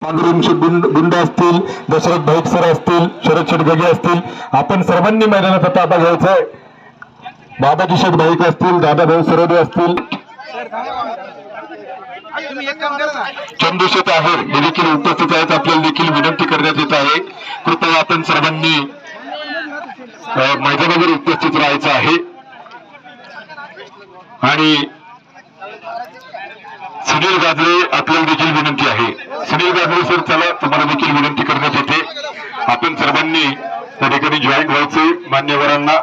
पांडुरंग गुंड असतील, दशरथ भाईक सर असतील, शरद शेटगगे असतील, आपण सर्वांनी मैदानाचा ताबा घ्यायचा आहे. बाबाजी शेठ भाईक असतील, दादाभाऊ सरोदे असतील, चंदूशेठ आहे हे देखील उपस्थित आहेत. आपल्याला देखील विनंती करण्यात येत आहे, कृपया आपण सर्वांनी मैदानावर उपस्थित राहायचं आहे. आणि सुनील गाजरे आपल्याला देखील विनंती आहे. सुनील गाजरे सर, चला, तुम्हाला देखील विनंती करण्यात येते, आपण सर्वांनी त्या ठिकाणी जॉईन व्हायचे. मान्यवरांना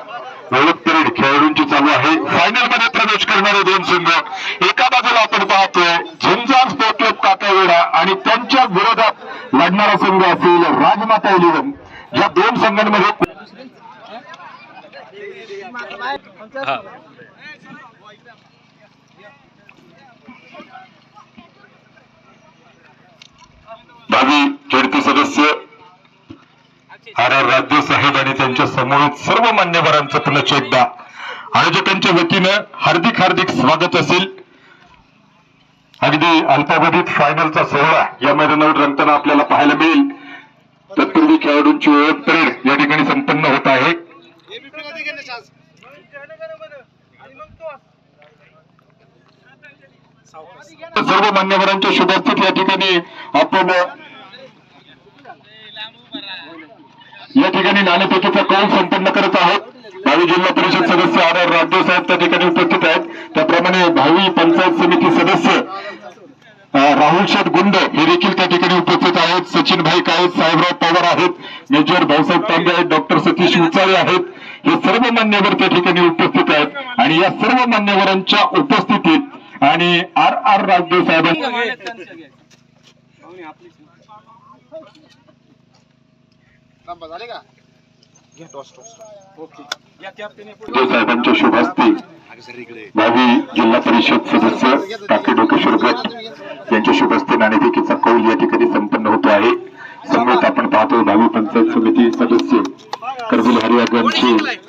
ओळख परेड खेळाडूंची चालू आहे. फायनल मध्ये प्रवेश करणारे दोन संघ, एका बाजूला आपण पाहतोय झुंजार स्पोर्ट क्लब काकावेडा आणि त्यांच्या विरोधात लढणारा संघ असेल राजमाता 11. या दोन संघांमध्ये भावी खेळती सदस्य RR राज्य साहेब आणि त्यांच्या समूहित सर्व मान्यवरांचं पुनश्च एकदा आयोजकांच्या वतीनं हार्दिक हार्दिक स्वागत असेल. अगदी अल्पावधीत फायनलचा सोहळा या मैदानावर रंगताना आपल्याला पाहायला मिळेल. तत्पूर्वी खेळाडूंची ओळख परेड या ठिकाणी संपन्न होत आहे. सर्व मान्यवरांच्या शुभास्थित या ठिकाणी आपण या ठिकाणी नाणेफेकीचा कौल संपन्न करत आहोत. भावी जिल्हा परिषद सदस्य RR राज्य साहेब त्या ठिकाणी उपस्थित आहेत. त्याप्रमाणे भावी पंचायत समिती सदस्य राहुल शेठ गुंड हे देखील त्या ठिकाणी उपस्थित आहेत. सचिन भाईक आहेत, साहेबराव पवार आहेत, मेजर भाऊसाहेब तांबे आहेत, डॉक्टर सतीश उचाळे आहेत. हे सर्व मान्यवर त्या ठिकाणी उपस्थित आहेत. आणि या सर्व मान्यवरांच्या उपस्थितीत आणि RR राज्य साहेबांच्या शुभास्ती भावी जिल्हा परिषद सदस्य टाके डोकेश्वर गट यांच्या शुभास्ती नाणेफेकीचा कौल या ठिकाणी संपन्न होतो आहे. समोर आपण पाहतो भावी पंचायत समिती सदस्य करबुल हरियागंजचे